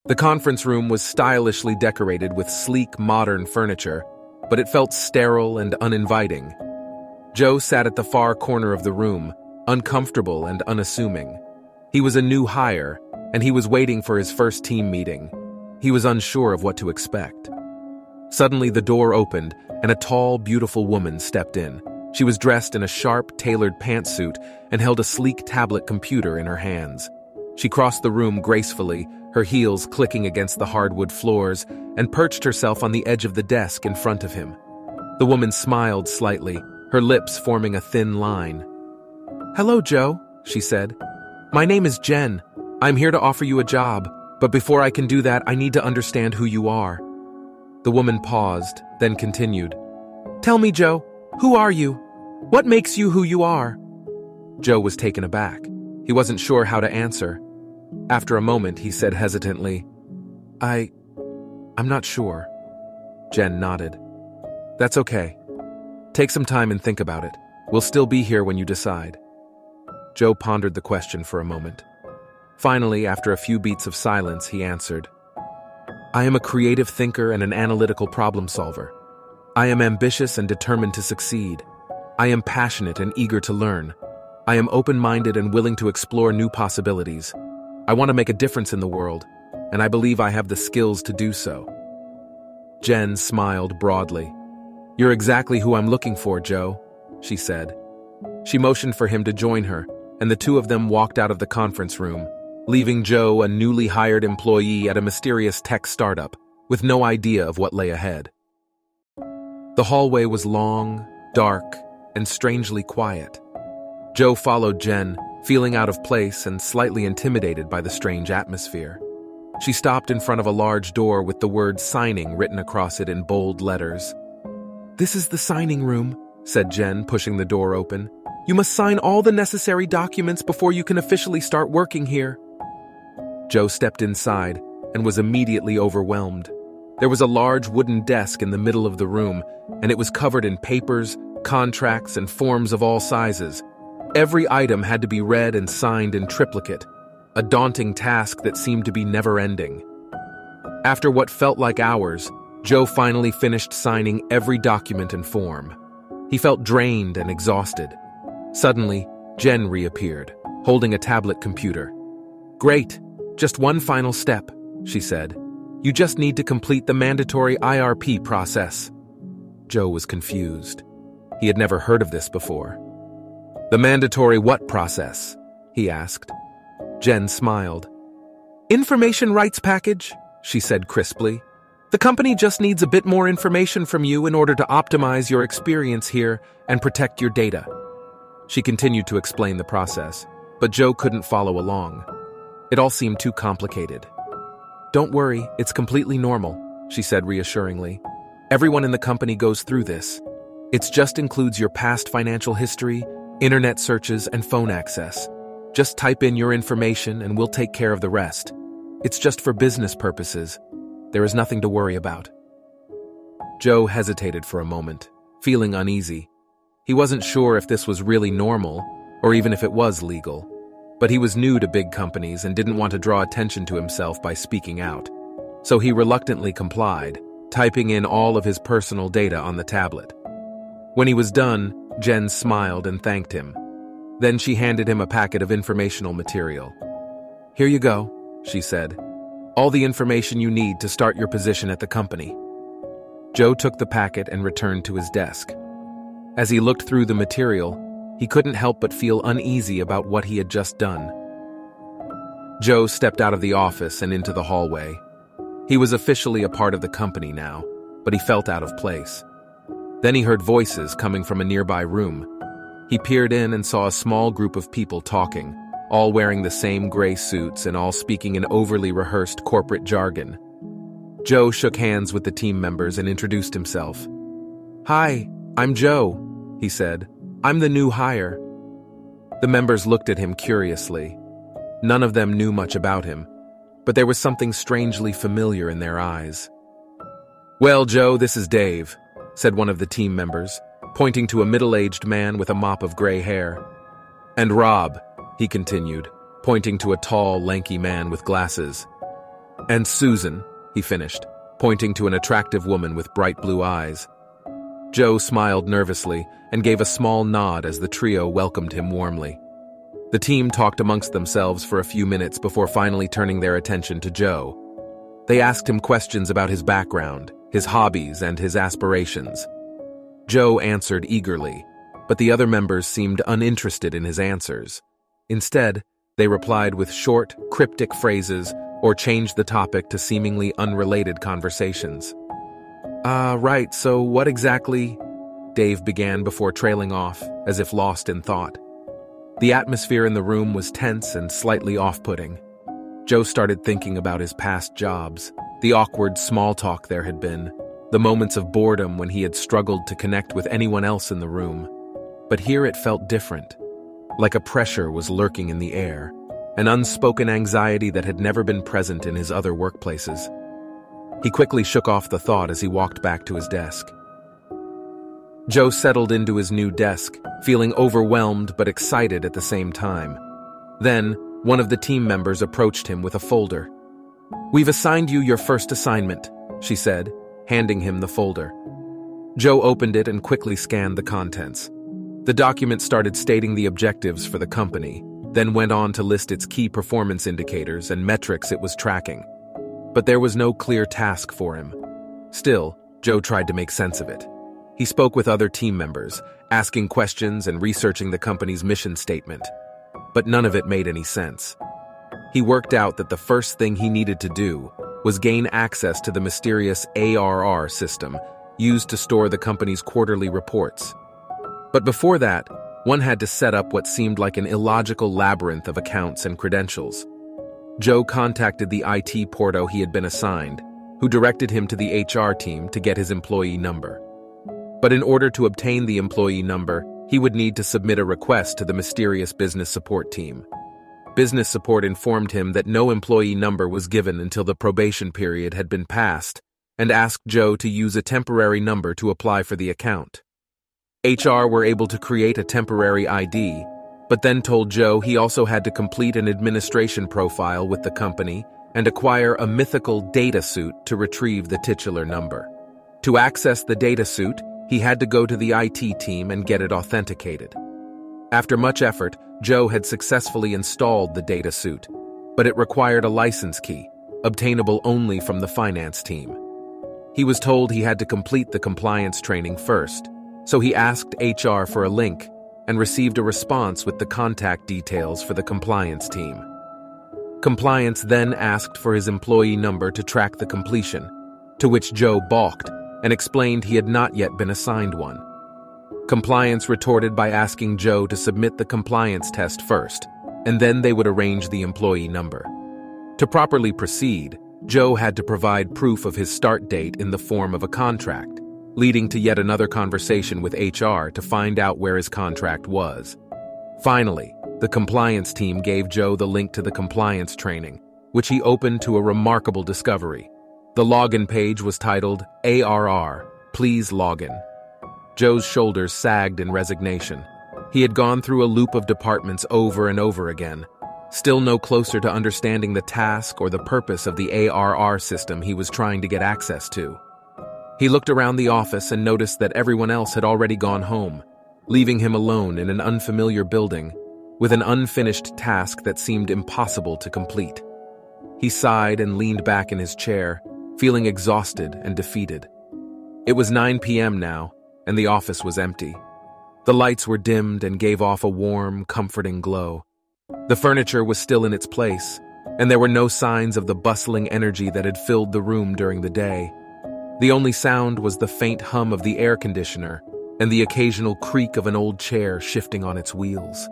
The conference room was stylishly decorated with sleek, modern furniture, but it felt sterile and uninviting. Joe sat at the far corner of the room, uncomfortable and unassuming. He was a new hire, and he was waiting for his first team meeting. He was unsure of what to expect. Suddenly, the door opened, and a tall, beautiful woman stepped in. She was dressed in a sharp, tailored pantsuit and held a sleek tablet computer in her hands. She crossed the room gracefully, her heels clicking against the hardwood floors, and perched herself on the edge of the desk in front of him. The woman smiled slightly, her lips forming a thin line. "Hello, Joe," she said. "My name is Jen. I'm here to offer you a job, but before I can do that, I need to understand who you are." The woman paused, then continued. "Tell me, Joe, who are you? What makes you who you are?" Joe was taken aback. He wasn't sure how to answer. After a moment, he said hesitantly, I'm not sure." Jen nodded. "That's okay. Take some time and think about it. We'll still be here when you decide." Joe pondered the question for a moment. Finally, after a few beats of silence, he answered, "I am a creative thinker and an analytical problem solver. I am ambitious and determined to succeed. I am passionate and eager to learn. I am open-minded and willing to explore new possibilities. I want to make a difference in the world, and I believe I have the skills to do so." Jen smiled broadly. "You're exactly who I'm looking for, Joe," she said. She motioned for him to join her, and the two of them walked out of the conference room, leaving Joe a newly hired employee at a mysterious tech startup, with no idea of what lay ahead. The hallway was long, dark, and strangely quiet. Joe followed Jen, feeling out of place and slightly intimidated by the strange atmosphere. She stopped in front of a large door with the word signing written across it in bold letters. "This is the signing room," said Jen, pushing the door open. "You must sign all the necessary documents before you can officially start working here." Joe stepped inside and was immediately overwhelmed. There was a large wooden desk in the middle of the room, and it was covered in papers, contracts, and forms of all sizes. Every item had to be read and signed in triplicate, a daunting task that seemed to be never-ending. After what felt like hours, Joe finally finished signing every document and form. He felt drained and exhausted. Suddenly, Jen reappeared, holding a tablet computer. "Great, just one final step," she said. "You just need to complete the mandatory IRP process." Joe was confused. He had never heard of this before. "The mandatory what process?" he asked. Jen smiled. "Information rights package," she said crisply. "The company just needs a bit more information from you in order to optimize your experience here and protect your data." She continued to explain the process, but Joe couldn't follow along. It all seemed too complicated. "Don't worry, it's completely normal," she said reassuringly. "Everyone in the company goes through this. It just includes your past financial history, internet searches, and phone access. Just type in your information and we'll take care of the rest. It's just for business purposes. There is nothing to worry about." Joe hesitated for a moment, feeling uneasy. He wasn't sure if this was really normal, or even if it was legal. But he was new to big companies and didn't want to draw attention to himself by speaking out. So he reluctantly complied, typing in all of his personal data on the tablet. When he was done, Jen smiled and thanked him. Then she handed him a packet of informational material. "Here you go," she said. "All the information you need to start your position at the company." Joe took the packet and returned to his desk. As he looked through the material, he couldn't help but feel uneasy about what he had just done. Joe stepped out of the office and into the hallway. He was officially a part of the company now, but he felt out of place. Then he heard voices coming from a nearby room. He peered in and saw a small group of people talking, all wearing the same gray suits and all speaking in overly rehearsed corporate jargon. Joe shook hands with the team members and introduced himself. "Hi, I'm Joe," he said. "I'm the new hire." The members looked at him curiously. None of them knew much about him, but there was something strangely familiar in their eyes. "Well, Joe, this is Dave," said one of the team members, pointing to a middle-aged man with a mop of gray hair. "And Rob," he continued, pointing to a tall, lanky man with glasses. "And Susan," he finished, pointing to an attractive woman with bright blue eyes. Joe smiled nervously and gave a small nod as the trio welcomed him warmly. The team talked amongst themselves for a few minutes before finally turning their attention to Joe. They asked him questions about his background, his hobbies, and his aspirations. Joe answered eagerly, but the other members seemed uninterested in his answers. Instead, they replied with short, cryptic phrases or changed the topic to seemingly unrelated conversations. Right, so what exactly?" Dave began before trailing off, as if lost in thought. The atmosphere in the room was tense and slightly off-putting. Joe started thinking about his past jobs, the awkward small talk there had been, the moments of boredom when he had struggled to connect with anyone else in the room. But here it felt different, like a pressure was lurking in the air, an unspoken anxiety that had never been present in his other workplaces. He quickly shook off the thought as he walked back to his desk. Joe settled into his new desk, feeling overwhelmed but excited at the same time. Then, one of the team members approached him with a folder. "We've assigned you your first assignment," she said, handing him the folder. Joe opened it and quickly scanned the contents. The document started stating the objectives for the company, then went on to list its key performance indicators and metrics it was tracking. But there was no clear task for him. Still, Joe tried to make sense of it. He spoke with other team members, asking questions and researching the company's mission statement. But none of it made any sense. He worked out that the first thing he needed to do was gain access to the mysterious ARR system used to store the company's quarterly reports. But before that, one had to set up what seemed like an illogical labyrinth of accounts and credentials. Joe contacted the IT porto he had been assigned, who directed him to the HR team to get his employee number. But in order to obtain the employee number, he would need to submit a request to the mysterious business support team. Business support informed him that no employee number was given until the probation period had been passed, and asked Joe to use a temporary number to apply for the account. HR were able to create a temporary ID, but then told Joe he also had to complete an administration profile with the company and acquire a mythical data suit to retrieve the titular number. To access the data suit, he had to go to the IT team and get it authenticated. After much effort, Joe had successfully installed the data suit, but it required a license key, obtainable only from the finance team. He was told he had to complete the compliance training first, so he asked HR for a link and received a response with the contact details for the compliance team. Compliance then asked for his employee number to track the completion, to which Joe balked and explained he had not yet been assigned one. Compliance retorted by asking Joe to submit the compliance test first, and then they would arrange the employee number. To properly proceed, Joe had to provide proof of his start date in the form of a contract, leading to yet another conversation with HR to find out where his contract was. Finally, the compliance team gave Joe the link to the compliance training, which he opened to a remarkable discovery. The login page was titled, ARR, Please Login. Joe's shoulders sagged in resignation. He had gone through a loop of departments over and over again, still no closer to understanding the task or the purpose of the ARR system he was trying to get access to. He looked around the office and noticed that everyone else had already gone home, leaving him alone in an unfamiliar building with an unfinished task that seemed impossible to complete. He sighed and leaned back in his chair, feeling exhausted and defeated. It was 9 p.m. now, and the office was empty. The lights were dimmed and gave off a warm, comforting glow. The furniture was still in its place, and there were no signs of the bustling energy that had filled the room during the day. The only sound was the faint hum of the air conditioner and the occasional creak of an old chair shifting on its wheels.